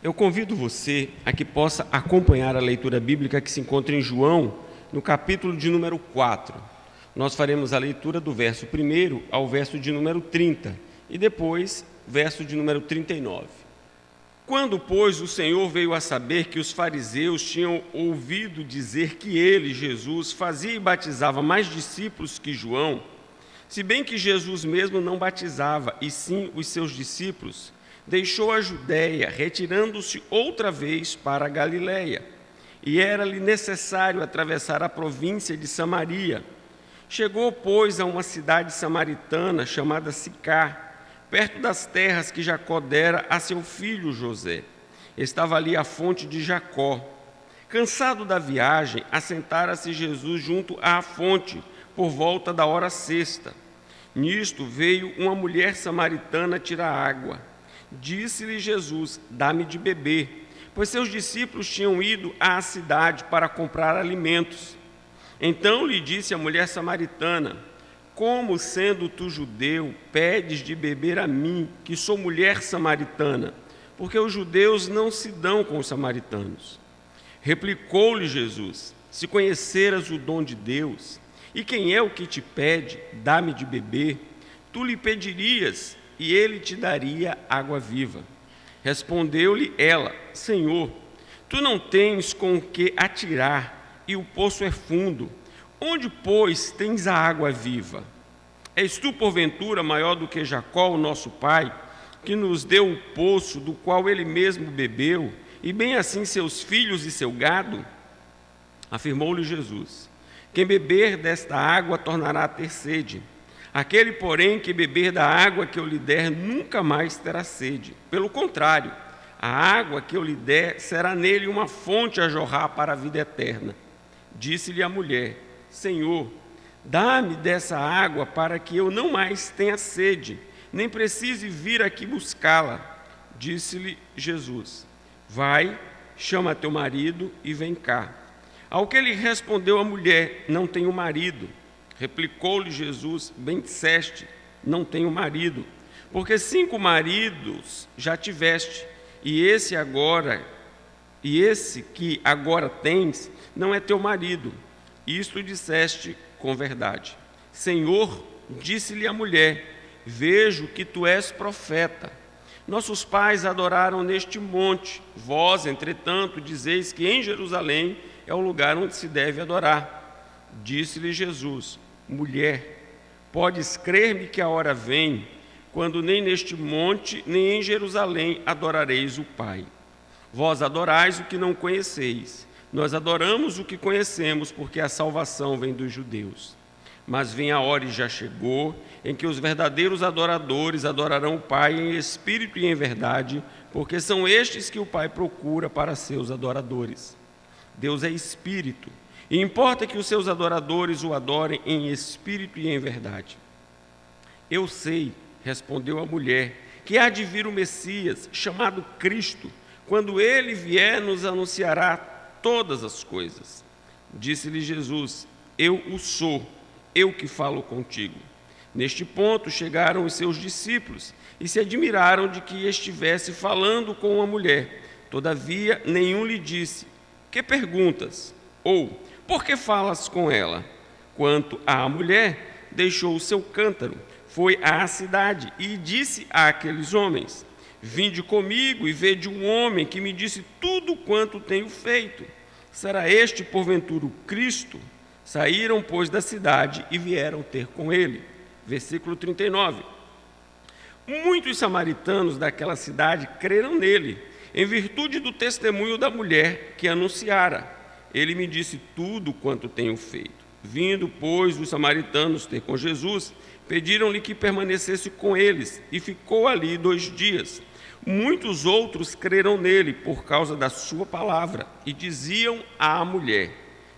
Eu convido você a que possa acompanhar a leitura bíblica que se encontra em João, no capítulo de número 4. Nós faremos a leitura do verso 1 ao verso de número 30 e depois verso de número 39. Quando, pois, o Senhor veio a saber que os fariseus tinham ouvido dizer que ele, Jesus, fazia e batizava mais discípulos que João, se bem que Jesus mesmo não batizava, e sim os seus discípulos, deixou a Judéia, retirando-se outra vez para a Galiléia, e era-lhe necessário atravessar a província de Samaria. Chegou, pois, a uma cidade samaritana chamada Sicar, perto das terras que Jacó dera a seu filho José. Estava ali a fonte de Jacó. Cansado da viagem, assentara-se Jesus junto à fonte, por volta da hora sexta. Nisto veio uma mulher samaritana tirar água. Disse-lhe Jesus: dá-me de beber, pois seus discípulos tinham ido à cidade para comprar alimentos. Então lhe disse a mulher samaritana: como, sendo tu judeu, pedes de beber a mim, que sou mulher samaritana? Porque os judeus não se dão com os samaritanos. Replicou-lhe Jesus: se conheceras o dom de Deus, e quem é o que te pede, dá-me de beber, tu lhe pedirias, e ele te daria água viva. Respondeu-lhe ela: Senhor, tu não tens com o que atirar, e o poço é fundo. Onde, pois, tens a água viva? És tu, porventura, maior do que Jacó, o nosso pai, que nos deu o poço do qual ele mesmo bebeu, e bem assim seus filhos e seu gado? Afirmou-lhe Jesus: quem beber desta água tornará a ter sede. Aquele, porém, que beber da água que eu lhe der, nunca mais terá sede. Pelo contrário, a água que eu lhe der será nele uma fonte a jorrar para a vida eterna. Disse-lhe a mulher: Senhor, dá-me dessa água para que eu não mais tenha sede, nem precise vir aqui buscá-la. Disse-lhe Jesus: vai, chama teu marido e vem cá. Ao que lhe respondeu a mulher: não tenho marido. Replicou-lhe Jesus: bem disseste, não tenho marido, porque 5 maridos já tiveste, e esse que agora tens não é teu marido. Isto disseste com verdade. Senhor, disse-lhe a mulher: vejo que tu és profeta. Nossos pais adoraram neste monte, vós, entretanto, dizeis que em Jerusalém é o lugar onde se deve adorar. Disse-lhe Jesus: mulher, podes crer-me que a hora vem, quando nem neste monte, nem em Jerusalém adorareis o Pai. Vós adorais o que não conheceis. Nós adoramos o que conhecemos, porque a salvação vem dos judeus. Mas vem a hora, e já chegou, em que os verdadeiros adoradores adorarão o Pai em espírito e em verdade, porque são estes que o Pai procura para seus adoradores. Deus é espírito, e importa que os seus adoradores o adorem em espírito e em verdade. Eu sei, respondeu a mulher, que há de vir o Messias, chamado Cristo. Quando ele vier, nos anunciará todas as coisas. Disse-lhe Jesus: eu o sou, eu que falo contigo. Neste ponto chegaram os seus discípulos e se admiraram de que estivesse falando com uma mulher. Todavia, nenhum lhe disse: que perguntas? Ou, por que falas com ela? Quanto à mulher, deixou o seu cântaro, foi à cidade e disse àqueles homens: vinde comigo e vede um homem que me disse tudo quanto tenho feito. Será este, porventura, o Cristo? Saíram, pois, da cidade e vieram ter com ele. Versículo 39. Muitos samaritanos daquela cidade creram nele, em virtude do testemunho da mulher que anunciara: ele me disse tudo quanto tenho feito. Vindo, pois, os samaritanos ter com Jesus, pediram-lhe que permanecesse com eles, e ficou ali 2 dias. Muitos outros creram nele por causa da sua palavra, e diziam à mulher: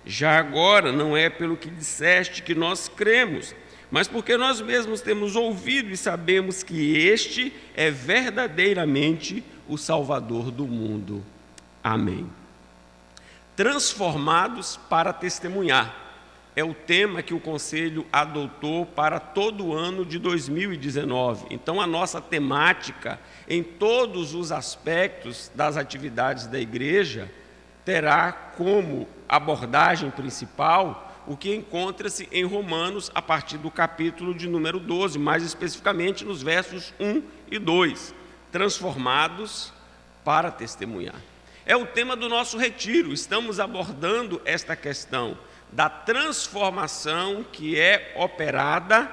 já agora não é pelo que disseste que nós cremos, mas porque nós mesmos temos ouvido e sabemos que este é verdadeiramente o Salvador do mundo. Amém. Transformados para testemunhar. é o tema que o Conselho adotou para todo o ano de 2019. Então, a nossa temática, em todos os aspectos das atividades da igreja, terá como abordagem principal o que encontra-se em Romanos, a partir do capítulo de número 12, mais especificamente nos versos 1 e 2, transformados para testemunhar. É o tema do nosso retiro, estamos abordando esta questão da transformação que é operada,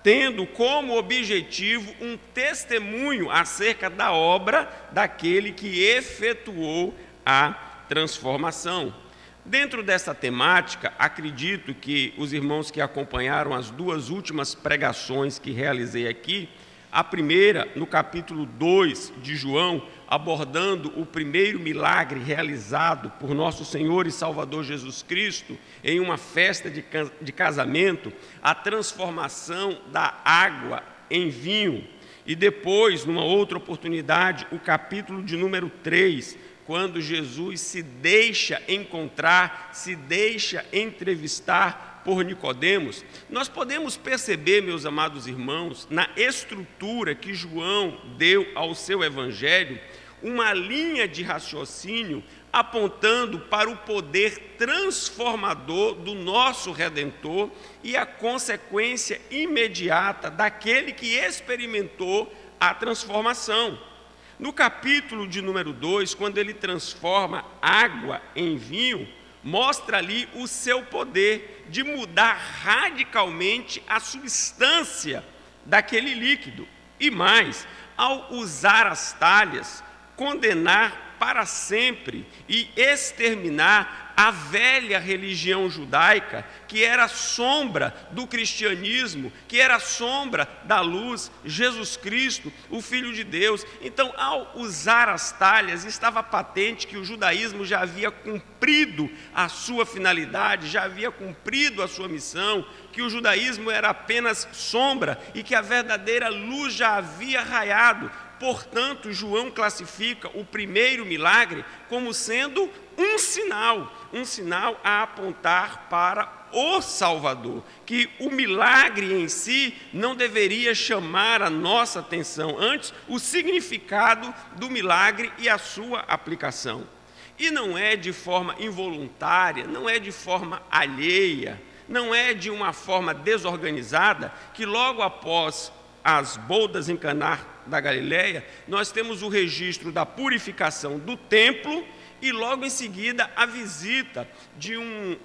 tendo como objetivo um testemunho acerca da obra daquele que efetuou a transformação. Dentro dessa temática, acredito que os irmãos que acompanharam as duas últimas pregações que realizei aqui, a primeira, no capítulo 2 de João, abordando o primeiro milagre realizado por nosso Senhor e Salvador Jesus Cristo em uma festa de casamento, a transformação da água em vinho. E depois, numa outra oportunidade, o capítulo de número 3, quando Jesus se deixa encontrar, se deixa entrevistar por Nicodemos. Nós podemos perceber, meus amados irmãos, na estrutura que João deu ao seu evangelho, uma linha de raciocínio apontando para o poder transformador do nosso Redentor e a consequência imediata daquele que experimentou a transformação. No capítulo de número 2, quando ele transforma água em vinho, mostra ali o seu poder de mudar radicalmente a substância daquele líquido. E mais, ao usar as talhas, condenar para sempre e exterminar a velha religião judaica, que era sombra do cristianismo, que era sombra da luz, Jesus Cristo, o Filho de Deus. Então, ao usar as talhas, estava patente que o judaísmo já havia cumprido a sua finalidade, já havia cumprido a sua missão, que o judaísmo era apenas sombra e que a verdadeira luz já havia raiado. Portanto, João classifica o primeiro milagre como sendo um sinal a apontar para o Salvador, que o milagre em si não deveria chamar a nossa atenção, antes o significado do milagre e a sua aplicação. E não é de forma involuntária, não é de forma alheia, não é de uma forma desorganizada que logo após as bodas em Caná da Galileia, nós temos o registro da purificação do templo e logo em seguida a visita de um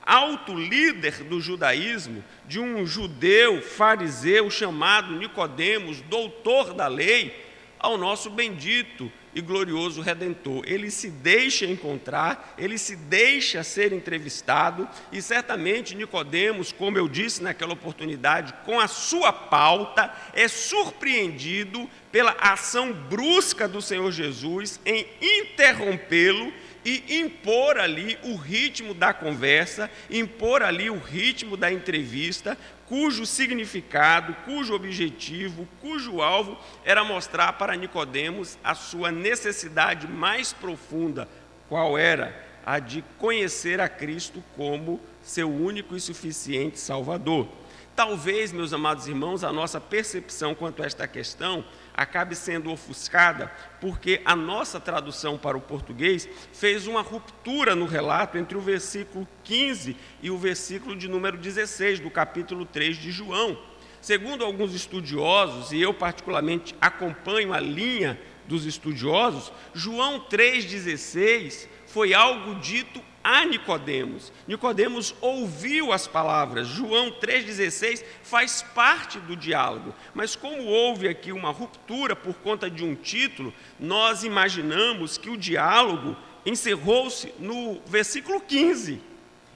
alto líder do judaísmo, de um judeu fariseu chamado Nicodemos, doutor da lei, ao nosso bendito e glorioso Redentor. Ele se deixa encontrar, ele se deixa ser entrevistado e certamente Nicodemos, como eu disse naquela oportunidade, com a sua pauta, é surpreendido pela ação brusca do Senhor Jesus em interrompê-lo e impor ali o ritmo da conversa, impor ali o ritmo da entrevista, cujo significado, cujo objetivo, cujo alvo era mostrar para Nicodemos a sua necessidade mais profunda, qual era? A de conhecer a Cristo como seu único e suficiente Salvador. Talvez, meus amados irmãos, a nossa percepção quanto a esta questão acabe sendo ofuscada, porque a nossa tradução para o português fez uma ruptura no relato entre o versículo 15 e o versículo de número 16 do capítulo 3 de João. Segundo alguns estudiosos, e eu particularmente acompanho a linha dos estudiosos, João 3,16 foi algo dito a Nicodemos. Nicodemos ouviu as palavras. João 3,16 faz parte do diálogo. Mas como houve aqui uma ruptura por conta de um título, nós imaginamos que o diálogo encerrou-se no versículo 15.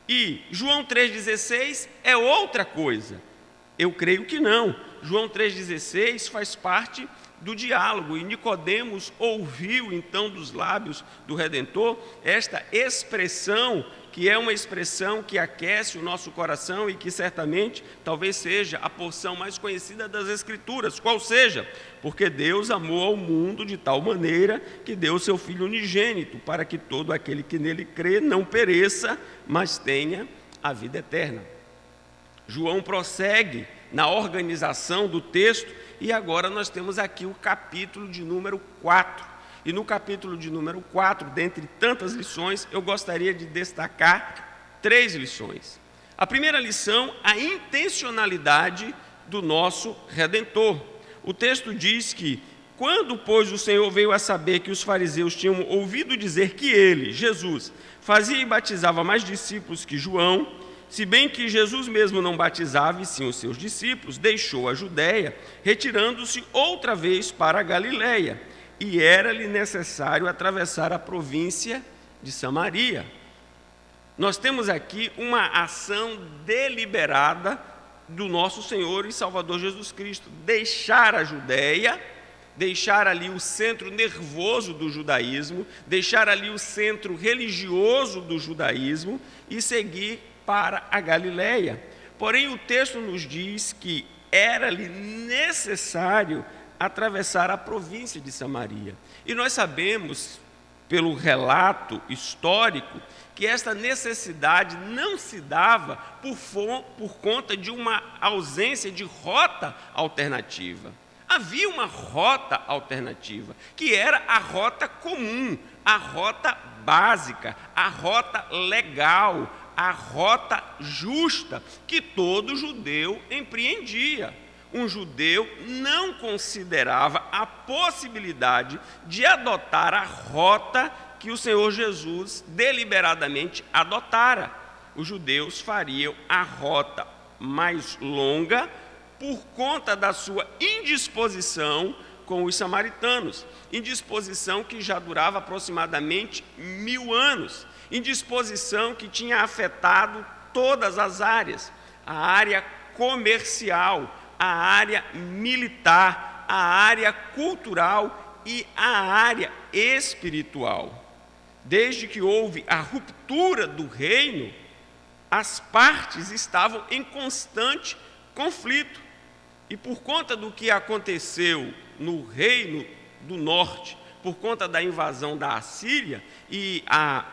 E João 3,16 é outra coisa. Eu creio que não. João 3,16 faz parte do diálogo, e Nicodemos ouviu então dos lábios do Redentor esta expressão, que é uma expressão que aquece o nosso coração e que certamente talvez seja a porção mais conhecida das Escrituras, qual seja, porque Deus amou ao mundo de tal maneira que deu seu Filho unigênito, para que todo aquele que nele crê não pereça, mas tenha a vida eterna. João prossegue na organização do texto e agora nós temos aqui o capítulo de número 4. E no capítulo de número 4, dentre tantas lições, eu gostaria de destacar 3 lições. A primeira lição, a intencionalidade do nosso Redentor. O texto diz que, quando, pois, o Senhor veio a saber que os fariseus tinham ouvido dizer que ele, Jesus, fazia e batizava mais discípulos que João, se bem que Jesus mesmo não batizava, e sim os seus discípulos, deixou a Judéia, retirando-se outra vez para a Galiléia, e era-lhe necessário atravessar a província de Samaria. Nós temos aqui uma ação deliberada do nosso Senhor e Salvador Jesus Cristo, deixar a Judéia, deixar ali o centro nervoso do judaísmo, deixar ali o centro religioso do judaísmo e seguir para a Galiléia. Porém, o texto nos diz que era-lhe necessário atravessar a província de Samaria. E nós sabemos, pelo relato histórico, que esta necessidade não se dava por conta de uma ausência de rota alternativa. Havia uma rota alternativa, que era a rota comum, a rota básica, a rota legal, a rota justa que todo judeu empreendia. Um judeu não considerava a possibilidade de adotar a rota que o Senhor Jesus deliberadamente adotara. Os judeus fariam a rota mais longa por conta da sua indisposição com os samaritanos, indisposição que já durava aproximadamente 1000 anos, indisposição que tinha afetado todas as áreas, a área comercial, a área militar, a área cultural e a área espiritual. Desde que houve a ruptura do reino, as partes estavam em constante conflito. E por conta do que aconteceu no reino do norte, por conta da invasão da Assíria e a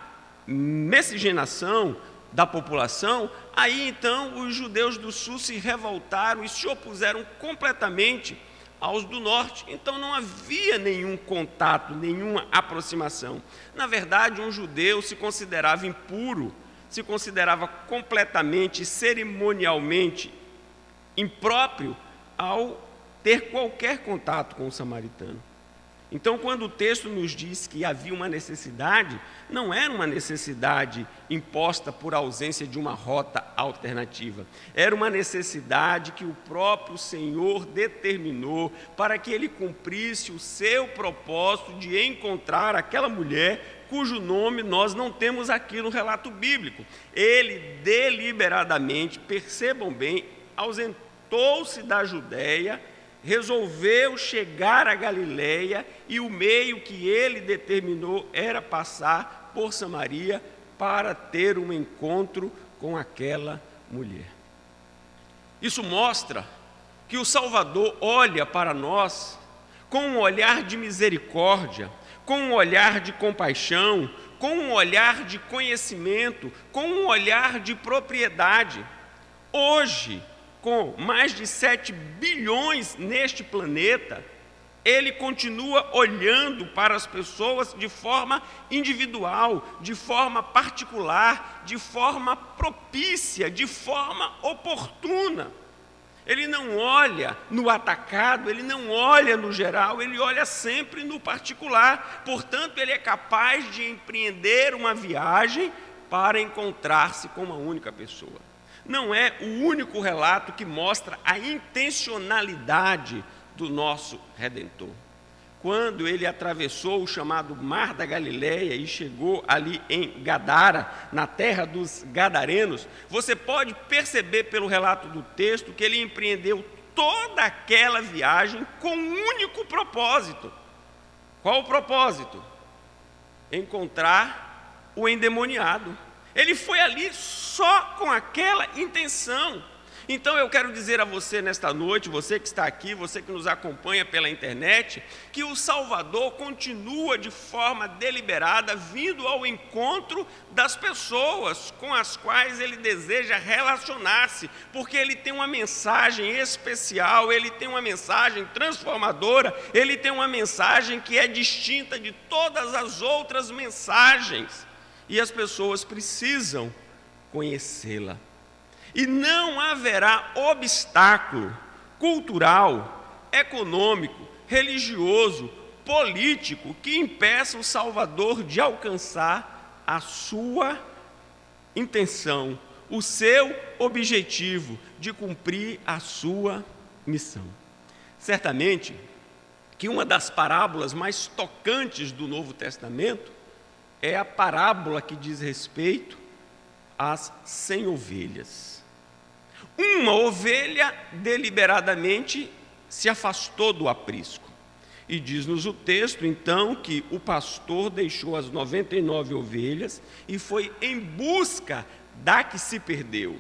miscigenação da população, aí então os judeus do sul se revoltaram e se opuseram completamente aos do norte. Então não havia nenhum contato, nenhuma aproximação. Na verdade, um judeu se considerava impuro, se considerava completamente, cerimonialmente impróprio ao ter qualquer contato com o samaritano. Então, quando o texto nos diz que havia uma necessidade, não era uma necessidade imposta por ausência de uma rota alternativa. Era uma necessidade que o próprio Senhor determinou para que ele cumprisse o seu propósito de encontrar aquela mulher cujo nome nós não temos aqui no relato bíblico. Ele deliberadamente, percebam bem, ausentou-se da Judéia, resolveu chegar à Galiléia e o meio que ele determinou era passar por Samaria para ter um encontro com aquela mulher. Isso mostra que o Salvador olha para nós com um olhar de misericórdia, com um olhar de compaixão, com um olhar de conhecimento, com um olhar de propriedade. Hoje, com mais de 7 bilhões neste planeta, ele continua olhando para as pessoas de forma individual, de forma particular, de forma propícia, de forma oportuna. Ele não olha no atacado, ele não olha no geral, ele olha sempre no particular. Portanto, ele é capaz de empreender uma viagem para encontrar-se com uma única pessoa. Não é o único relato que mostra a intencionalidade do nosso Redentor. Quando ele atravessou o chamado Mar da Galileia e chegou ali em Gadara, na terra dos Gadarenos, você pode perceber pelo relato do texto que ele empreendeu toda aquela viagem com um único propósito. Qual o propósito? Encontrar o endemoniado. Ele foi ali só com aquela intenção. Então eu quero dizer a você nesta noite, você que está aqui, você que nos acompanha pela internet, que o Salvador continua de forma deliberada vindo ao encontro das pessoas com as quais ele deseja relacionar-se, porque ele tem uma mensagem especial, ele tem uma mensagem transformadora, ele tem uma mensagem que é distinta de todas as outras mensagens, e as pessoas precisam conhecê-la. E não haverá obstáculo cultural, econômico, religioso, político que impeça o Salvador de alcançar a sua intenção, o seu objetivo de cumprir a sua missão. Certamente que uma das parábolas mais tocantes do Novo Testamento é a parábola que diz respeito às 100 ovelhas. Uma ovelha deliberadamente se afastou do aprisco. E diz-nos o texto, então, que o pastor deixou as 99 ovelhas e foi em busca da que se perdeu.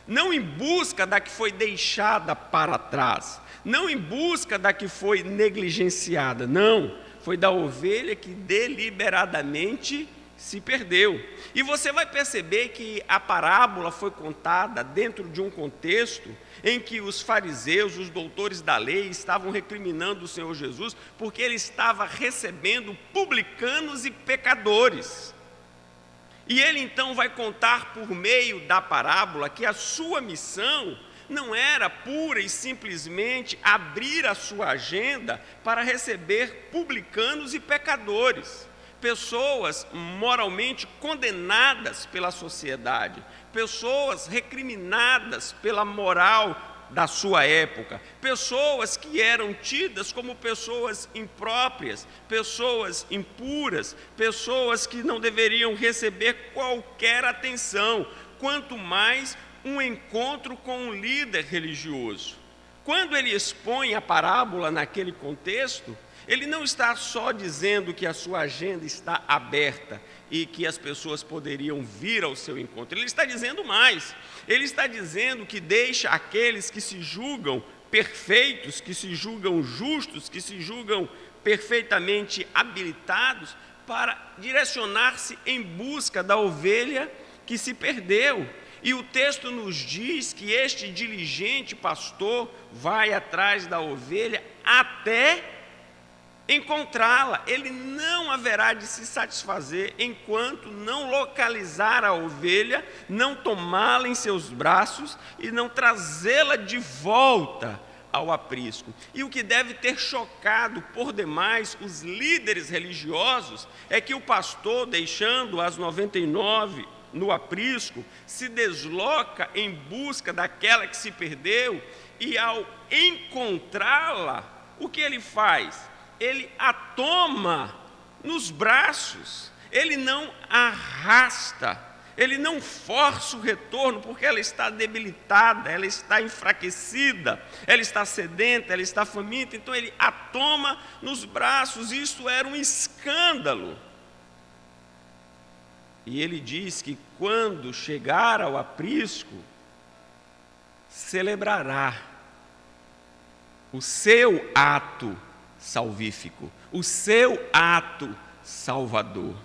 Não em busca da que foi deixada para trás, não em busca da que foi negligenciada, não, foi da ovelha que deliberadamente se perdeu. E você vai perceber que a parábola foi contada dentro de um contexto em que os fariseus, os doutores da lei, estavam recriminando o Senhor Jesus porque ele estava recebendo publicanos e pecadores. E ele então vai contar por meio da parábola que a sua missão não era pura e simplesmente abrir a sua agenda para receber publicanos e pecadores, pessoas moralmente condenadas pela sociedade, pessoas recriminadas pela moral da sua época, pessoas que eram tidas como pessoas impróprias, pessoas impuras, pessoas que não deveriam receber qualquer atenção, quanto mais um encontro com um líder religioso. Quando ele expõe a parábola naquele contexto, ele não está só dizendo que a sua agenda está aberta e que as pessoas poderiam vir ao seu encontro. Ele está dizendo mais. Ele está dizendo que deixa aqueles que se julgam perfeitos, que se julgam justos, que se julgam perfeitamente habilitados para direcionar-se em busca da ovelha que se perdeu. E o texto nos diz que este diligente pastor vai atrás da ovelha até encontrá-la. Ele não haverá de se satisfazer enquanto não localizar a ovelha, não tomá-la em seus braços e não trazê-la de volta ao aprisco. E o que deve ter chocado por demais os líderes religiosos é que o pastor, deixando as 99 no aprisco, se desloca em busca daquela que se perdeu e, ao encontrá-la, o que ele faz? Ele a toma nos braços, ele não arrasta, ele não força o retorno, porque ela está debilitada, ela está enfraquecida, ela está sedenta, ela está faminta, então ele a toma nos braços. Isso era um escândalo. E ele diz que quando chegar ao aprisco, celebrará o seu ato salvífico, o seu ato salvador.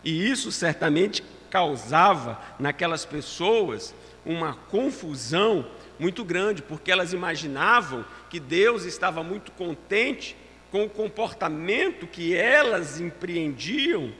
E isso certamente causava naquelas pessoas uma confusão muito grande, porque elas imaginavam que Deus estava muito contente com o comportamento que elas empreendiam,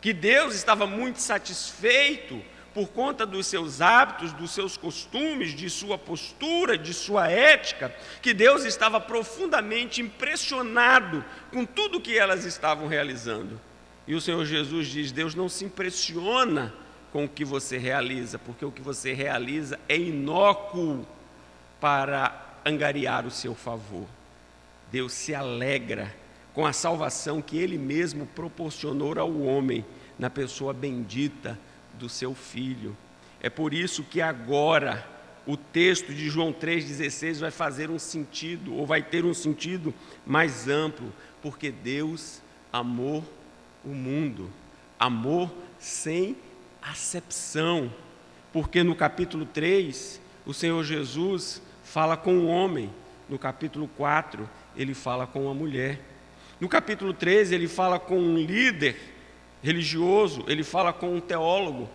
que Deus estava muito satisfeito por conta dos seus hábitos, dos seus costumes, de sua postura, de sua ética, que Deus estava profundamente impressionado com tudo que elas estavam realizando. E o Senhor Jesus diz: Deus não se impressiona com o que você realiza, porque o que você realiza é inócuo para angariar o seu favor. Deus se alegra com a salvação que Ele mesmo proporcionou ao homem, na pessoa bendita do seu Filho. É por isso que agora o texto de João 3,16 vai fazer um sentido, ou vai ter um sentido mais amplo, porque Deus amou o mundo, amor sem acepção, porque no capítulo 3, o Senhor Jesus fala com um homem. No capítulo 4, ele fala com uma mulher. No capítulo 13, ele fala com um líder religioso, ele fala com um teólogo.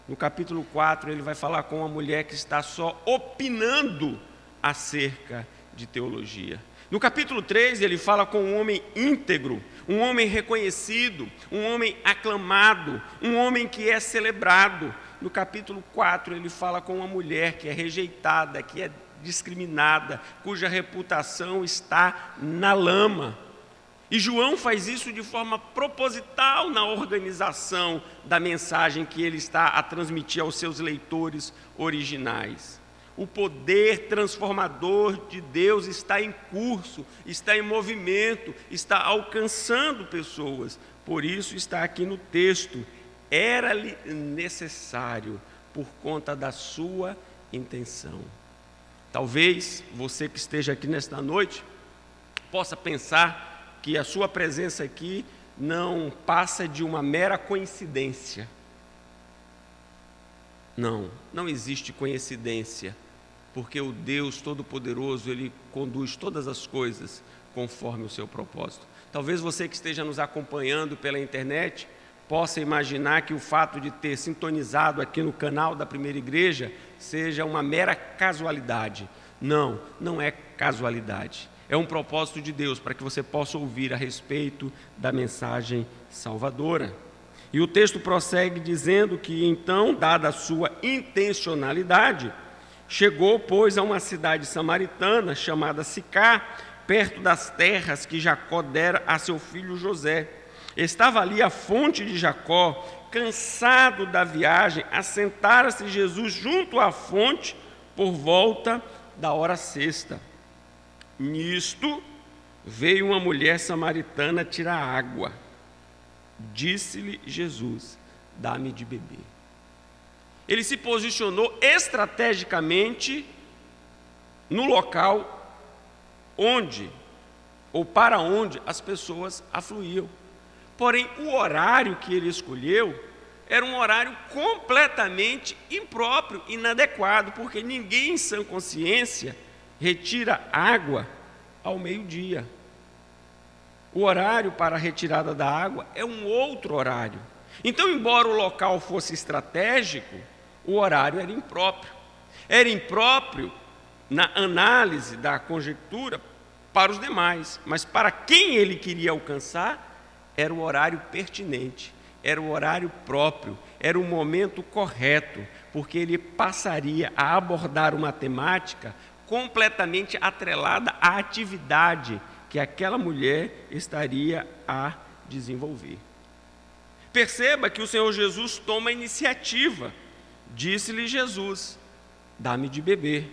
No capítulo 4, ele vai falar com uma mulher que está só opinando acerca de teologia. No capítulo 3, ele fala com um homem íntegro, um homem reconhecido, um homem aclamado, um homem que é celebrado. No capítulo 4, ele fala com uma mulher que é rejeitada, que é discriminada, cuja reputação está na lama. E João faz isso de forma proposital na organização da mensagem que ele está a transmitir aos seus leitores originais. O poder transformador de Deus está em curso, está em movimento, está alcançando pessoas. Por isso está aqui no texto: era-lhe necessário por conta da sua intenção. Talvez você que esteja aqui nesta noite possa pensar que a sua presença aqui não passa de uma mera coincidência. Não existe coincidência, porque o Deus Todo-Poderoso, Ele conduz todas as coisas conforme o seu propósito. Talvez você que esteja nos acompanhando pela internet possa imaginar que o fato de ter sintonizado aqui no canal da Primeira Igreja seja uma mera casualidade. Não é casualidade. É um propósito de Deus para que você possa ouvir a respeito da mensagem salvadora. E o texto prossegue dizendo que então, dada a sua intencionalidade, chegou, pois, a uma cidade samaritana chamada Sicar, perto das terras que Jacó dera a seu filho José. Estava ali a fonte de Jacó. Cansado da viagem, assentara-se Jesus junto à fonte por volta da hora sexta. Nisto veio uma mulher samaritana tirar água. Disse-lhe Jesus: dá-me de beber. Ele se posicionou estrategicamente no local onde, ou para onde, as pessoas afluíam. Porém, o horário que ele escolheu era um horário completamente impróprio, inadequado, porque ninguém em sã consciência retira água ao meio-dia. O horário para a retirada da água é um outro horário. Então, embora o local fosse estratégico, o horário era impróprio. Era impróprio na análise da conjectura para os demais, mas para quem ele queria alcançar, era o horário pertinente, era o horário próprio, era o momento correto, porque ele passaria a abordar uma temática completamente atrelada à atividade que aquela mulher estaria a desenvolver. Perceba que o Senhor Jesus toma a iniciativa. Disse-lhe Jesus: dá-me de beber.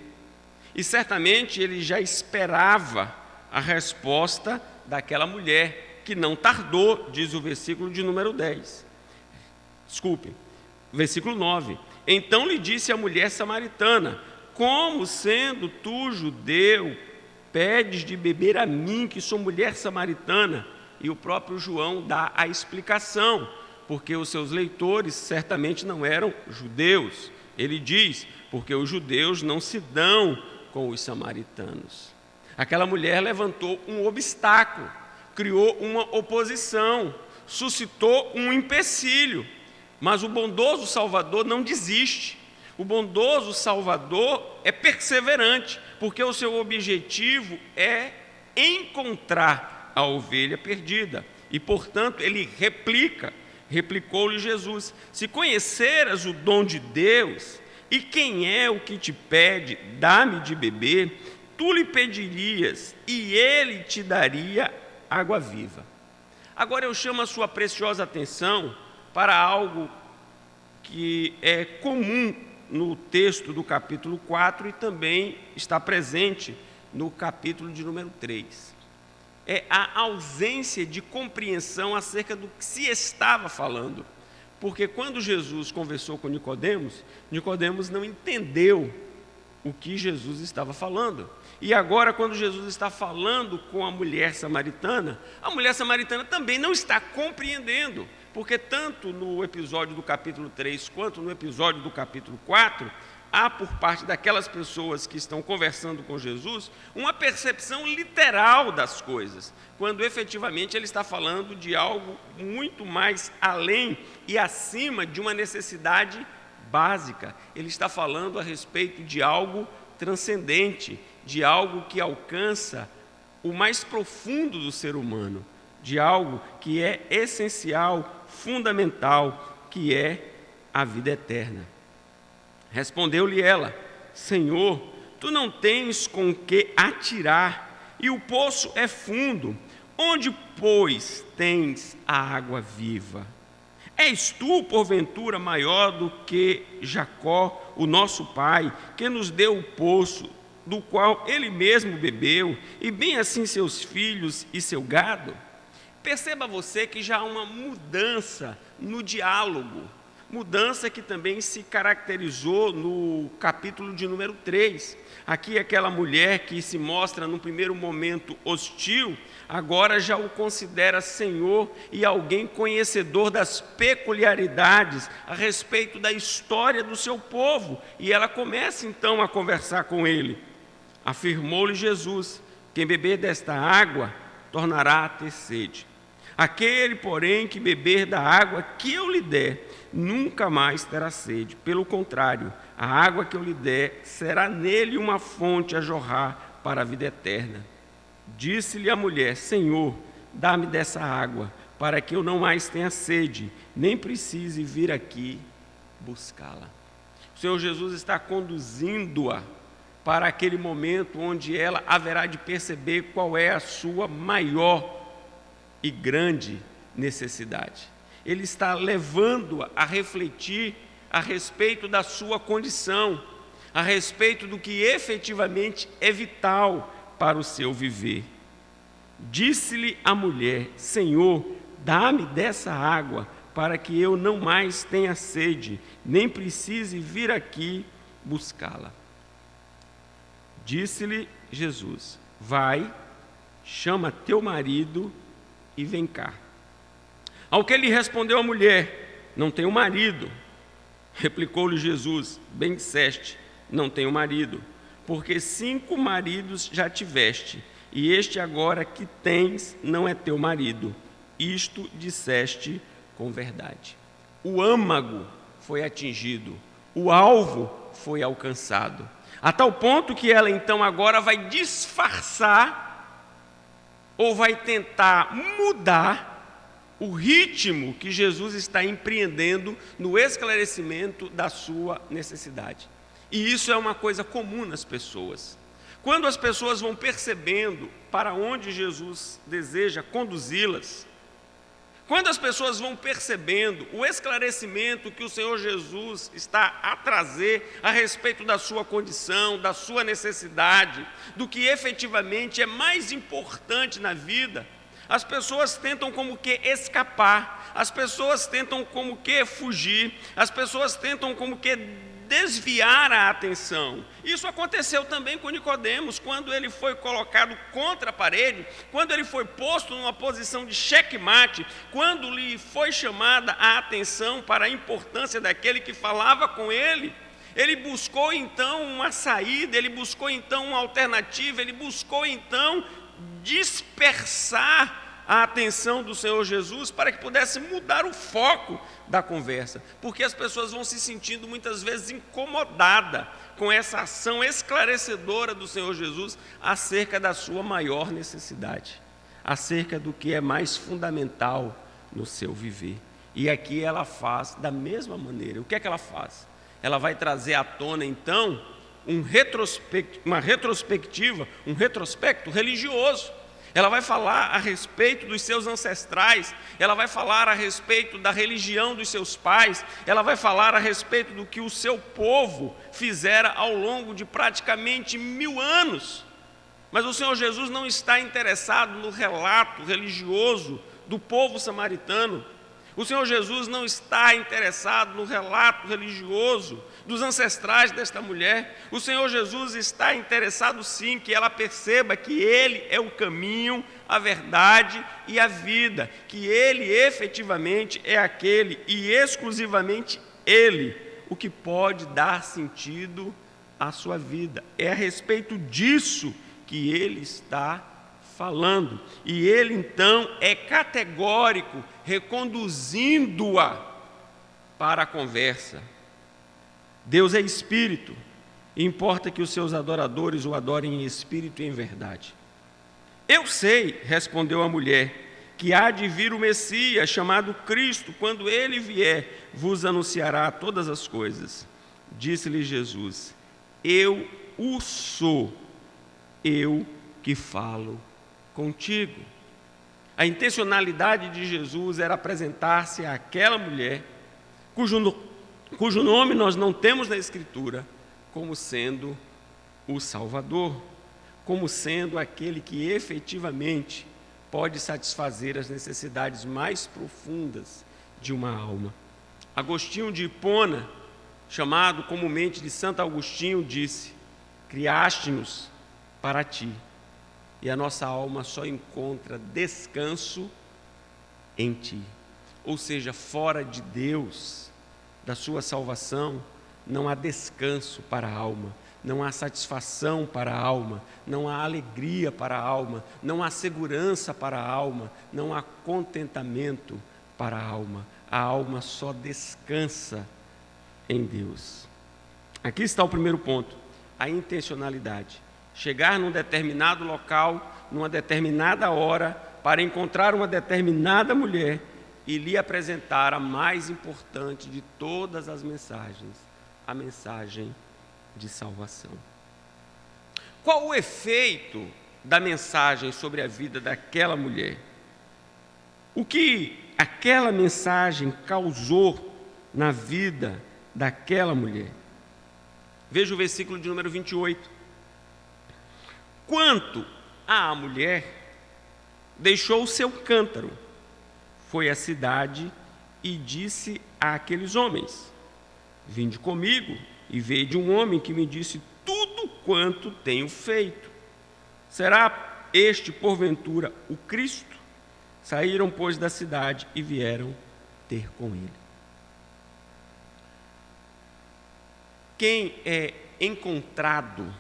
E certamente ele já esperava a resposta daquela mulher, que não tardou, diz o versículo de número 10. Desculpe, versículo 9. Então lhe disse a mulher samaritana: como sendo tu judeu, pedes de beber a mim, que sou mulher samaritana? E o próprio João dá a explicação, porque os seus leitores certamente não eram judeus. Ele diz: porque os judeus não se dão com os samaritanos. Aquela mulher levantou um obstáculo, criou uma oposição, suscitou um empecilho, mas o bondoso Salvador não desiste. O bondoso Salvador é perseverante, porque o seu objetivo é encontrar a ovelha perdida. E, portanto, ele replicou-lhe Jesus: se conheceras o dom de Deus, e quem é o que te pede, dá-me de beber, tu lhe pedirias, e ele te daria água viva. Agora eu chamo a sua preciosa atenção para algo que é comum no texto do capítulo 4 e também está presente no capítulo de número 3. É a ausência de compreensão acerca do que se estava falando. Porque quando Jesus conversou com Nicodemos, Nicodemos não entendeu o que Jesus estava falando. E agora, quando Jesus está falando com a mulher samaritana também não está compreendendo, porque tanto no episódio do capítulo 3 quanto no episódio do capítulo 4, há por parte daquelas pessoas que estão conversando com Jesus uma percepção literal das coisas, quando efetivamente ele está falando de algo muito mais além e acima de uma necessidade básica. Ele está falando a respeito de algo transcendente, de algo que alcança o mais profundo do ser humano, de algo que é essencial, fundamental, que é a vida eterna. Respondeu-lhe ela: Senhor, tu não tens com que atirar, e o poço é fundo. Onde, pois, tens a água viva? És tu, porventura, maior do que Jacó, o nosso pai, que nos deu o poço, do qual ele mesmo bebeu, e bem assim seus filhos e seu gado? Perceba você que já há uma mudança no diálogo, mudança que também se caracterizou no capítulo de número 3. Aqui aquela mulher que se mostra no primeiro momento hostil, agora já o considera Senhor e alguém conhecedor das peculiaridades a respeito da história do seu povo. E ela começa então a conversar com ele. Afirmou-lhe Jesus: quem beber desta água tornará a ter sede. Aquele, porém, que beber da água que eu lhe der, nunca mais terá sede. Pelo contrário, a água que eu lhe der será nele uma fonte a jorrar para a vida eterna. Disse-lhe a mulher: Senhor, dá-me dessa água, para que eu não mais tenha sede, nem precise vir aqui buscá-la. O Senhor Jesus está conduzindo-a para aquele momento onde ela haverá de perceber qual é a sua maior e grande necessidade. Ele está levando-a a refletir a respeito da sua condição, a respeito do que efetivamente é vital para o seu viver. Disse-lhe a mulher: Senhor, dá-me dessa água, para que eu não mais tenha sede, nem precise vir aqui buscá-la. Disse-lhe Jesus: Vai, chama teu marido e vem cá. Ao que lhe respondeu a mulher: Não tenho marido. Replicou-lhe Jesus: Bem disseste, não tenho marido, porque 5 maridos já tiveste, e este agora que tens não é teu marido. Isto disseste com verdade. O âmago foi atingido, o alvo foi alcançado, a tal ponto que ela então agora vai disfarçar ou vai tentar mudar o ritmo que Jesus está empreendendo no esclarecimento da sua necessidade. E isso é uma coisa comum nas pessoas. Quando as pessoas vão percebendo para onde Jesus deseja conduzi-las, quando as pessoas vão percebendo o esclarecimento que o Senhor Jesus está a trazer a respeito da sua condição, da sua necessidade, do que efetivamente é mais importante na vida, as pessoas tentam como que escapar, as pessoas tentam como que fugir, as pessoas tentam como que desviar a atenção. Isso aconteceu também com Nicodemos, quando ele foi colocado contra a parede, quando ele foi posto numa posição de xeque-mate, quando lhe foi chamada a atenção para a importância daquele que falava com ele. Ele buscou então uma saída, ele buscou então uma alternativa, ele buscou então dispersar a atenção do Senhor Jesus para que pudesse mudar o foco da conversa, porque as pessoas vão se sentindo muitas vezes incomodadas com essa ação esclarecedora do Senhor Jesus acerca da sua maior necessidade, acerca do que é mais fundamental no seu viver. E aqui ela faz da mesma maneira. O que é que ela faz? Ela vai trazer à tona então uma retrospectiva, um retrospecto religioso. Ela vai falar a respeito dos seus ancestrais, ela vai falar a respeito da religião dos seus pais, ela vai falar a respeito do que o seu povo fizera ao longo de praticamente 1000 anos. Mas o Senhor Jesus não está interessado no relato religioso do povo samaritano. O Senhor Jesus não está interessado no relato religioso dos ancestrais desta mulher. O Senhor Jesus está interessado sim que ela perceba que Ele é o caminho, a verdade e a vida, que Ele efetivamente é aquele e exclusivamente Ele, o que pode dar sentido à sua vida. É a respeito disso que ele está falando. E ele, então, é categórico, reconduzindo-a para a conversa. Deus é espírito, e importa que os seus adoradores o adorem em espírito e em verdade. Eu sei, respondeu a mulher, que há de vir o Messias, chamado Cristo. Quando ele vier, vos anunciará todas as coisas. Disse-lhe Jesus: eu o sou, eu que falo contigo. A intencionalidade de Jesus era apresentar-se àquela mulher, cujo nome nós não temos na Escritura, como sendo o Salvador, como sendo aquele que efetivamente pode satisfazer as necessidades mais profundas de uma alma. Agostinho de Hipona, chamado comumente de Santo Agostinho, disse: criaste-nos para ti, e a nossa alma só encontra descanso em ti. Ou seja, fora de Deus, da sua salvação, não há descanso para a alma, não há satisfação para a alma, não há alegria para a alma, não há segurança para a alma, não há contentamento para a alma. A alma só descansa em Deus. Aqui está o primeiro ponto, a intencionalidade. Chegar num determinado local, numa determinada hora, para encontrar uma determinada mulher e lhe apresentar a mais importante de todas as mensagens, a mensagem de salvação. Qual o efeito da mensagem sobre a vida daquela mulher? O que aquela mensagem causou na vida daquela mulher? Veja o versículo de número 28. Quanto à mulher, deixou o seu cântaro, foi à cidade e disse àqueles homens: vinde comigo e vede um homem que me disse tudo quanto tenho feito. Será este, porventura, o Cristo? Saíram, pois, da cidade e vieram ter com ele. Quem é encontrado,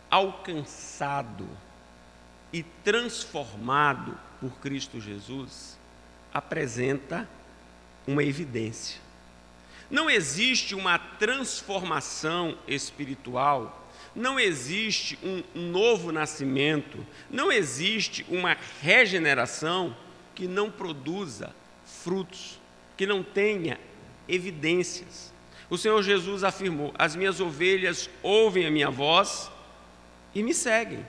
alcançado e transformado por Cristo Jesus, apresenta uma evidência. Não existe uma transformação espiritual, não existe um novo nascimento, não existe uma regeneração que não produza frutos, que não tenha evidências. O Senhor Jesus afirmou: as minhas ovelhas ouvem a minha voz e me seguem.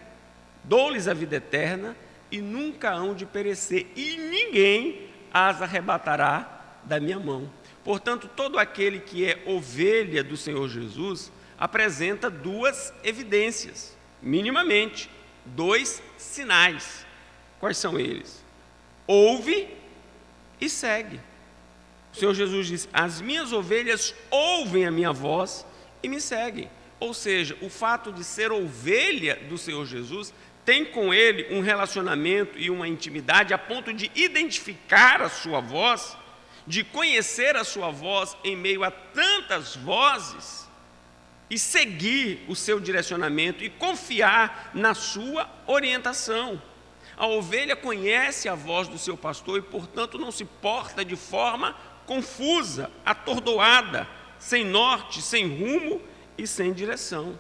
Dou-lhes a vida eterna e nunca hão de perecer, e ninguém as arrebatará da minha mão. Portanto, todo aquele que é ovelha do Senhor Jesus apresenta duas evidências, minimamente, dois sinais. Quais são eles? Ouve e segue. O Senhor Jesus diz: as minhas ovelhas ouvem a minha voz e me seguem. Ou seja, o fato de ser ovelha do Senhor Jesus tem com ele um relacionamento e uma intimidade a ponto de identificar a sua voz, de conhecer a sua voz em meio a tantas vozes e seguir o seu direcionamento e confiar na sua orientação. A ovelha conhece a voz do seu pastor e, portanto, não se porta de forma confusa, atordoada, sem norte, sem rumo e sem direção.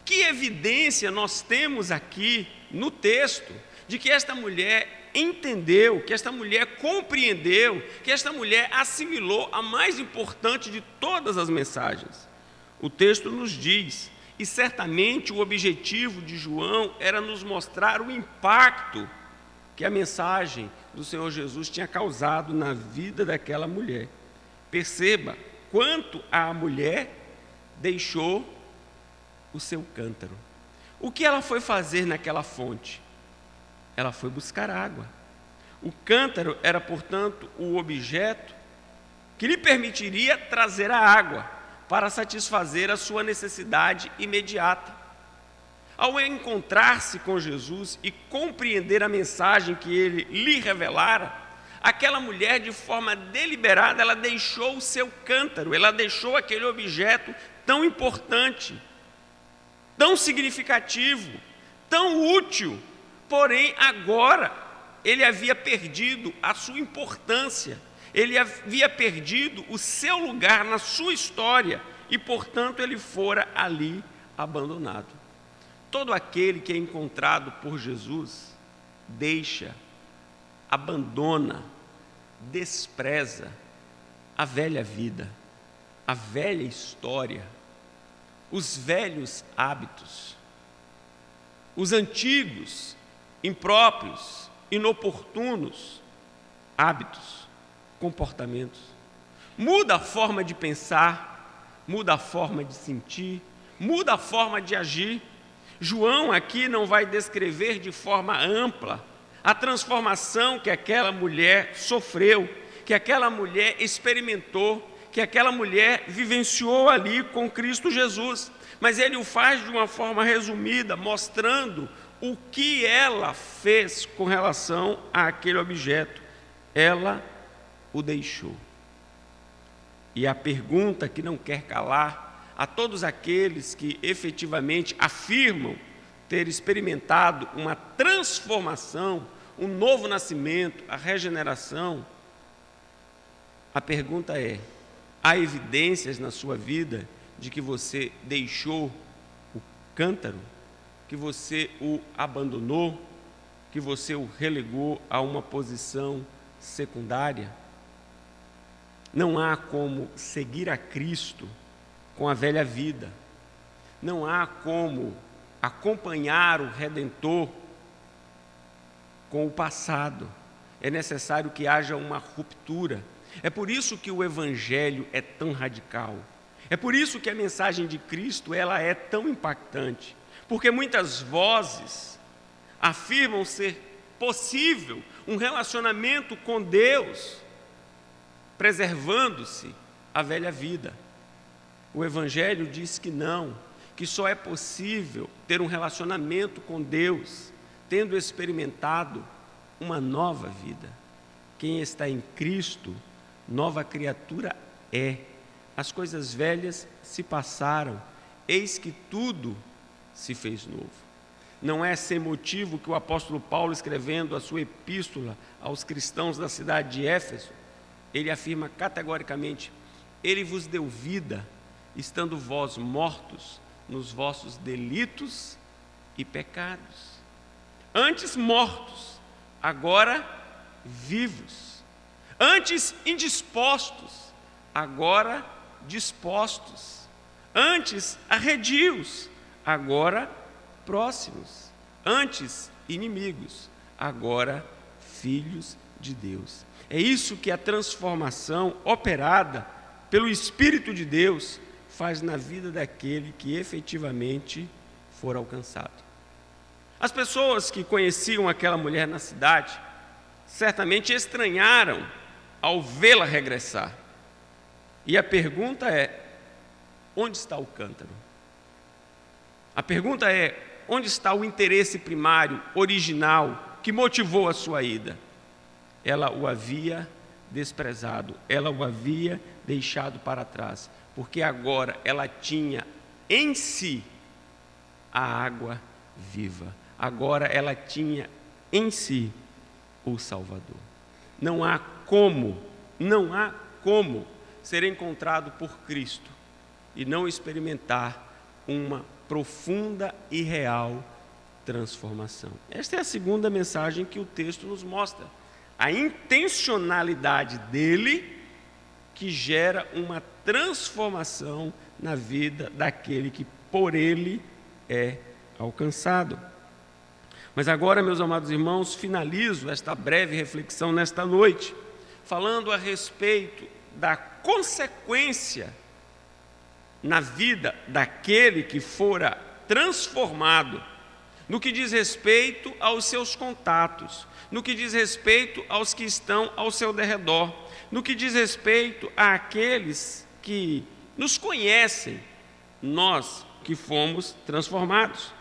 Que evidência nós temos aqui no texto de que esta mulher entendeu, que esta mulher compreendeu, que esta mulher assimilou a mais importante de todas as mensagens. O texto nos diz, e certamente o objetivo de João era nos mostrar o impacto que a mensagem do Senhor Jesus tinha causado na vida daquela mulher. Perceba, quanto a mulher deixou o seu cântaro. O que ela foi fazer naquela fonte? Ela foi buscar água. O cântaro era, portanto, o objeto que lhe permitiria trazer a água para satisfazer a sua necessidade imediata. Ao encontrar-se com Jesus e compreender a mensagem que ele lhe revelara, Aquela mulher, de forma deliberada, ela deixou o seu cântaro, ela deixou aquele objeto tão importante, tão significativo, tão útil, porém agora ele havia perdido a sua importância, ele havia perdido o seu lugar na sua história e, portanto, ele fora ali abandonado. Todo aquele que é encontrado por Jesus deixa, abandona, despreza a velha vida, a velha história, os velhos hábitos, os antigos, impróprios, inoportunos hábitos, comportamentos. Muda a forma de pensar, muda a forma de sentir, muda a forma de agir. João aqui não vai descrever de forma ampla a transformação que aquela mulher sofreu, que aquela mulher experimentou, que aquela mulher vivenciou ali com Cristo Jesus. Mas ele o faz de uma forma resumida, mostrando o que ela fez com relação àquele objeto. Ela o deixou. E a pergunta que não quer calar a todos aqueles que efetivamente afirmam ter experimentado uma transformação, um novo nascimento, a regeneração, a pergunta é: há evidências na sua vida de que você deixou o cântaro, que você o abandonou, que você o relegou a uma posição secundária? Não há como seguir a Cristo com a velha vida. Não há como acompanhar o Redentor com o passado. É necessário que haja uma ruptura. É por isso que o Evangelho é tão radical. É por isso que a mensagem de Cristo ela é tão impactante. Porque muitas vozes afirmam ser possível um relacionamento com Deus, preservando-se a velha vida. O Evangelho diz que não, que só é possível ter um relacionamento com Deus, tendo experimentado uma nova vida. Quem está em Cristo, nova criatura é. As coisas velhas se passaram, eis que tudo se fez novo. Não é sem motivo que o apóstolo Paulo, escrevendo a sua epístola aos cristãos da cidade de Éfeso, ele afirma categoricamente: ele vos deu vida, estando vós mortos nos vossos delitos e pecados. Antes mortos, agora vivos. Antes indispostos, agora dispostos. Antes arredios, agora próximos. Antes inimigos, agora filhos de Deus. É isso que a transformação operada pelo Espírito de Deus faz na vida daquele que efetivamente for alcançado. As pessoas que conheciam aquela mulher na cidade certamente estranharam ao vê-la regressar. E a pergunta é: onde está o cântaro? A pergunta é: onde está o interesse primário, original, que motivou a sua ida? Ela o havia desprezado, ela o havia deixado para trás, porque agora ela tinha em si a água viva. Agora ela tinha em si o Salvador. Não há como ser encontrado por Cristo e não experimentar uma profunda e real transformação. Esta é a segunda mensagem que o texto nos mostra. A intencionalidade dele que gera uma transformação na vida daquele que por ele é alcançado. Mas agora, meus amados irmãos, finalizo esta breve reflexão nesta noite, falando a respeito da consequência na vida daquele que fora transformado, no que diz respeito aos seus contatos, no que diz respeito aos que estão ao seu derredor, no que diz respeito àqueles que nos conhecem, nós que fomos transformados.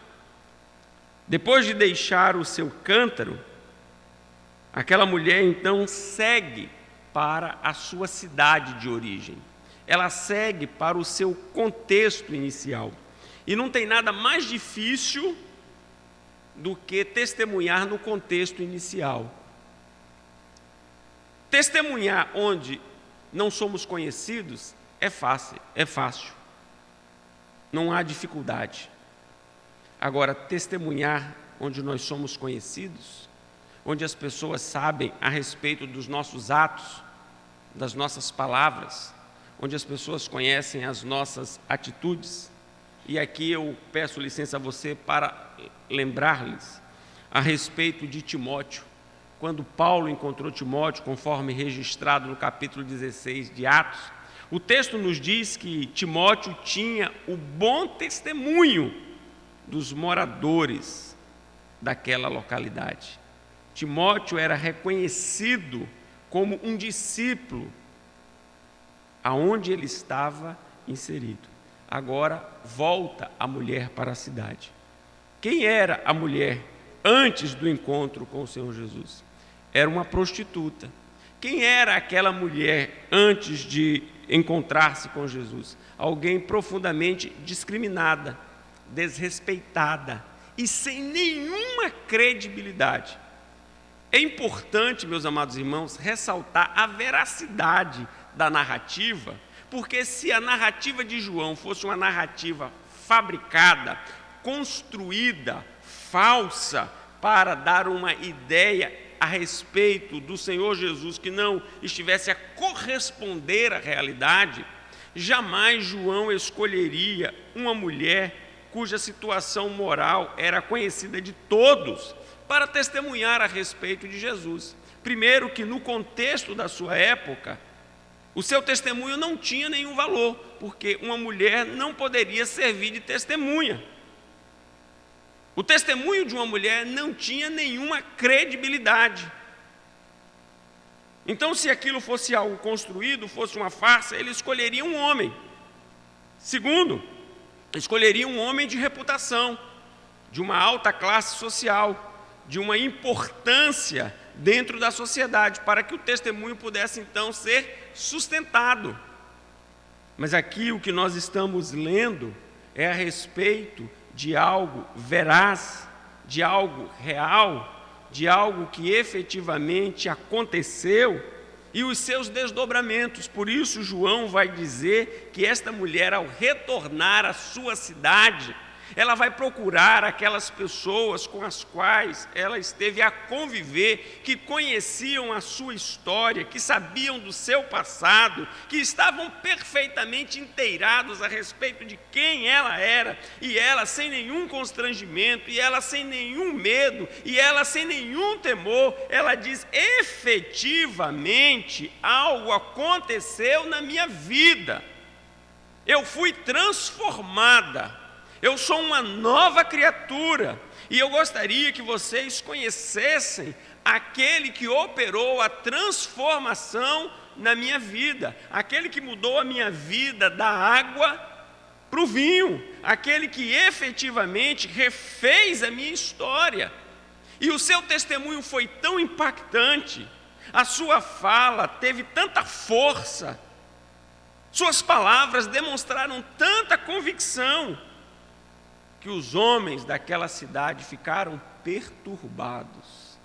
Depois de deixar o seu cântaro, Aquela mulher então segue para a sua cidade de origem. Ela segue para o seu contexto inicial. E não tem nada mais difícil do que testemunhar no contexto inicial. Testemunhar onde não somos conhecidos é fácil. Não há dificuldade. Agora, testemunhar onde nós somos conhecidos, onde as pessoas sabem a respeito dos nossos atos, das nossas palavras, onde as pessoas conhecem as nossas atitudes. E aqui eu peço licença a você para lembrar-lhes a respeito de Timóteo. Quando Paulo encontrou Timóteo, conforme registrado no capítulo 16 de Atos, o texto nos diz que Timóteo tinha o bom testemunho dos moradores daquela localidade. Timóteo era reconhecido como um discípulo aonde ele estava inserido. Agora volta a mulher para a cidade. Quem era a mulher antes do encontro com o Senhor Jesus? Era uma prostituta. Quem era aquela mulher antes de encontrar-se com Jesus? Alguém profundamente discriminada, desrespeitada e sem nenhuma credibilidade. É importante, meus amados irmãos, ressaltar a veracidade da narrativa, porque se a narrativa de João fosse uma narrativa fabricada, construída, falsa, para dar uma ideia a respeito do Senhor Jesus que não estivesse a corresponder à realidade, jamais João escolheria uma mulher cuja situação moral era conhecida de todos para testemunhar a respeito de Jesus. Primeiro que no contexto da sua época, o seu testemunho não tinha nenhum valor, porque uma mulher não poderia servir de testemunha. O testemunho de uma mulher não tinha nenhuma credibilidade. Então, se aquilo fosse algo construído, fosse uma farsa, ele escolheria um homem. Segundo, escolheria um homem de reputação, de uma alta classe social, de uma importância dentro da sociedade, para que o testemunho pudesse então ser sustentado. Mas aqui o que nós estamos lendo é a respeito de algo veraz, de algo real, de algo que efetivamente aconteceu e os seus desdobramentos. Por isso João vai dizer que esta mulher, ao retornar à sua cidade, ela vai procurar aquelas pessoas com as quais ela esteve a conviver, que conheciam a sua história, que sabiam do seu passado, que estavam perfeitamente inteirados a respeito de quem ela era, e ela sem nenhum constrangimento, e ela sem nenhum medo, e ela sem nenhum temor, ela diz: efetivamente algo aconteceu na minha vida, eu fui transformada, eu sou uma nova criatura, e eu gostaria que vocês conhecessem aquele que operou a transformação na minha vida, aquele que mudou a minha vida da água para o vinho, aquele que efetivamente refez a minha história. E o seu testemunho foi tão impactante, a sua fala teve tanta força, suas palavras demonstraram tanta convicção, que os homens daquela cidade ficaram perturbados,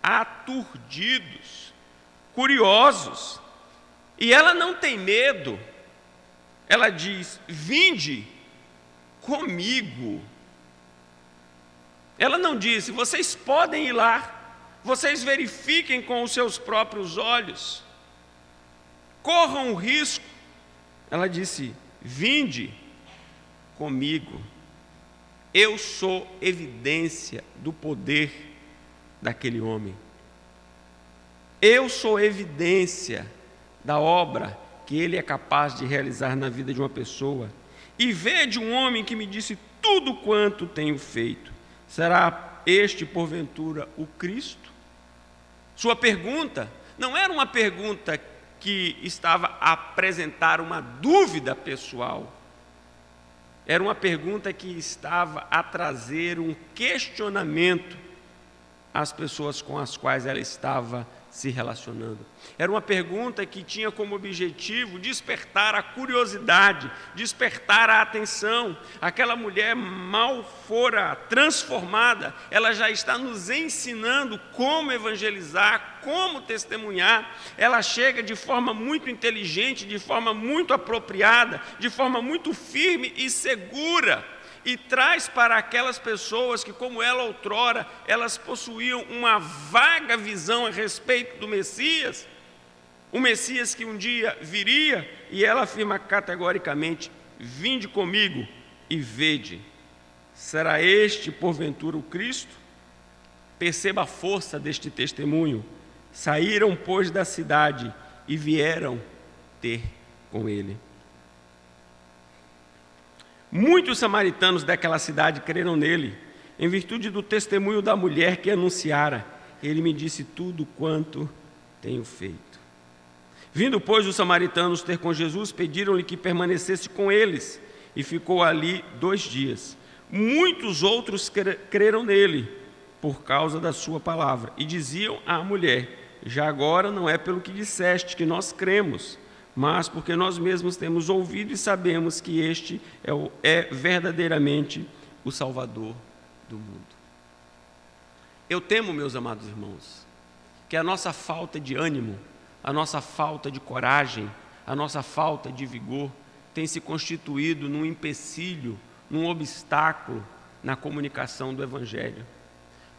aturdidos, curiosos. E ela não tem medo, ela diz: vinde comigo. Ela não disse: vocês podem ir lá, vocês verifiquem com os seus próprios olhos, corram o risco. Ela disse: vinde comigo. Eu sou evidência do poder daquele homem. Eu sou evidência da obra que ele é capaz de realizar na vida de uma pessoa. E vede um homem que me disse tudo quanto tenho feito. Será este, porventura, o Cristo? Sua pergunta não era uma pergunta que estava a apresentar uma dúvida pessoal. Era uma pergunta que estava a trazer um questionamento às pessoas com as quais ela estava se relacionando. Era uma pergunta que tinha como objetivo despertar a curiosidade, despertar a atenção. Aquela mulher mal fora transformada, ela já está nos ensinando como evangelizar, como testemunhar. Ela chega de forma muito inteligente, de forma muito apropriada, de forma muito firme e segura, e traz para aquelas pessoas que, como ela outrora, elas possuíam uma vaga visão a respeito do Messias, o Messias que um dia viria, e ela afirma categoricamente: vinde comigo e vede. Será este, porventura, o Cristo? Perceba a força deste testemunho. Saíram, pois, da cidade e vieram ter com ele. Muitos samaritanos daquela cidade creram nele, em virtude do testemunho da mulher que anunciara: ele me disse tudo quanto tenho feito. Vindo, pois, os samaritanos ter com Jesus, pediram-lhe que permanecesse com eles, e ficou ali 2 dias. Muitos outros creram nele, por causa da sua palavra, e diziam à mulher: já agora não é pelo que disseste que nós cremos, mas porque nós mesmos temos ouvido e sabemos que este é verdadeiramente o Salvador do mundo. Eu temo, meus amados irmãos, que a nossa falta de ânimo, a nossa falta de coragem, a nossa falta de vigor tem se constituído num empecilho, num obstáculo na comunicação do Evangelho.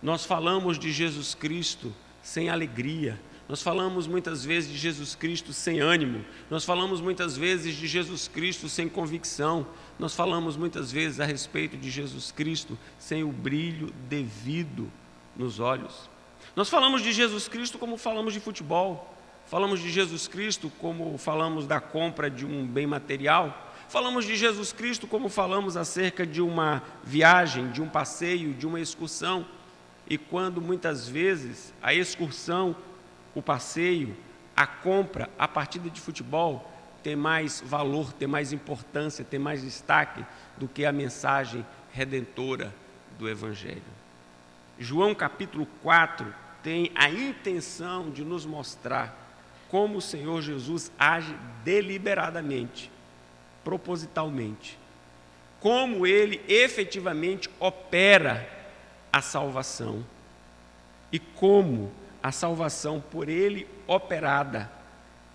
Nós falamos de Jesus Cristo sem alegria. Nós falamos muitas vezes de Jesus Cristo sem ânimo, nós falamos muitas vezes de Jesus Cristo sem convicção, nós falamos muitas vezes a respeito de Jesus Cristo sem o brilho devido nos olhos. Nós falamos de Jesus Cristo como falamos de futebol, falamos de Jesus Cristo como falamos da compra de um bem material, falamos de Jesus Cristo como falamos acerca de uma viagem, de um passeio, de uma excursão, e quando muitas vezes a excursão, o passeio, a compra, a partida de futebol tem mais valor, tem mais importância, tem mais destaque do que a mensagem redentora do Evangelho. João capítulo 4 tem a intenção de nos mostrar como o Senhor Jesus age deliberadamente, propositalmente, como ele efetivamente opera a salvação e como a salvação por ele operada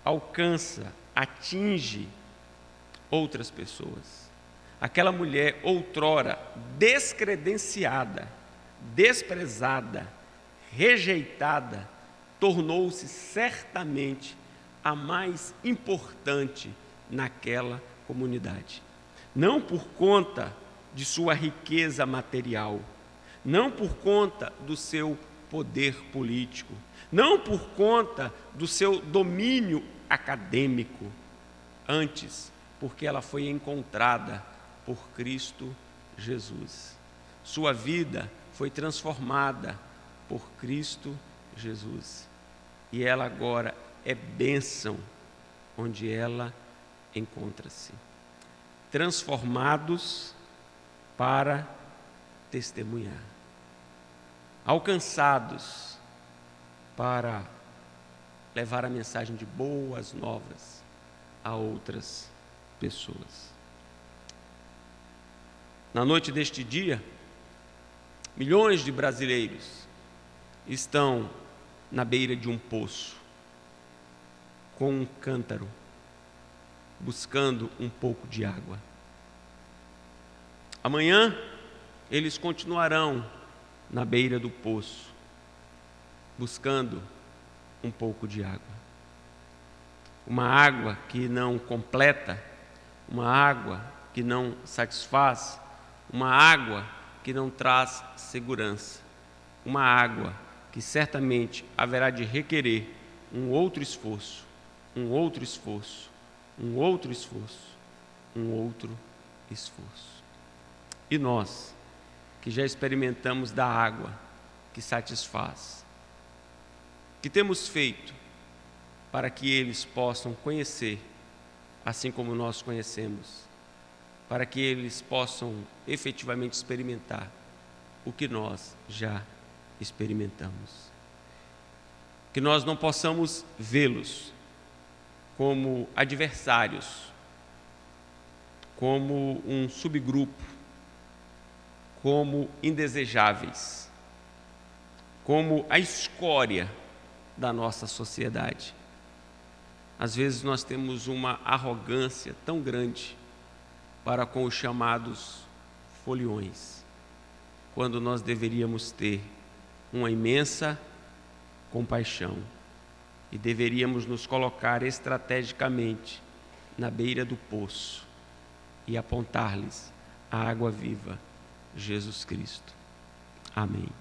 alcança, atinge outras pessoas. Aquela mulher outrora descredenciada, desprezada, rejeitada, tornou-se certamente a mais importante naquela comunidade. Não por conta de sua riqueza material, não por conta do seu poder político, não por conta do seu domínio acadêmico, antes porque ela foi encontrada por Cristo Jesus. Sua vida foi transformada por Cristo Jesus. E ela agora é bênção onde ela encontra-se. Transformados para testemunhar. Alcançados para levar a mensagem de boas novas a outras pessoas. Na noite deste dia, milhões de brasileiros estão na beira de um poço, com um cântaro, buscando um pouco de água. Amanhã, eles continuarão na beira do poço, buscando um pouco de água. Uma água que não completa, uma água que não satisfaz, uma água que não traz segurança, uma água que certamente haverá de requerer um outro esforço, um outro esforço, um outro esforço, um outro esforço. E nós, que já experimentamos da água que satisfaz, que temos feito para que eles possam conhecer, assim como nós conhecemos, para que eles possam efetivamente experimentar o que nós já experimentamos. Que nós não possamos vê-los como adversários, como um subgrupo, como indesejáveis, como a escória da nossa sociedade. Às vezes nós temos uma arrogância tão grande para com os chamados foliões, quando nós deveríamos ter uma imensa compaixão e deveríamos nos colocar estrategicamente na beira do poço e apontar-lhes a água viva, Jesus Cristo. Amém.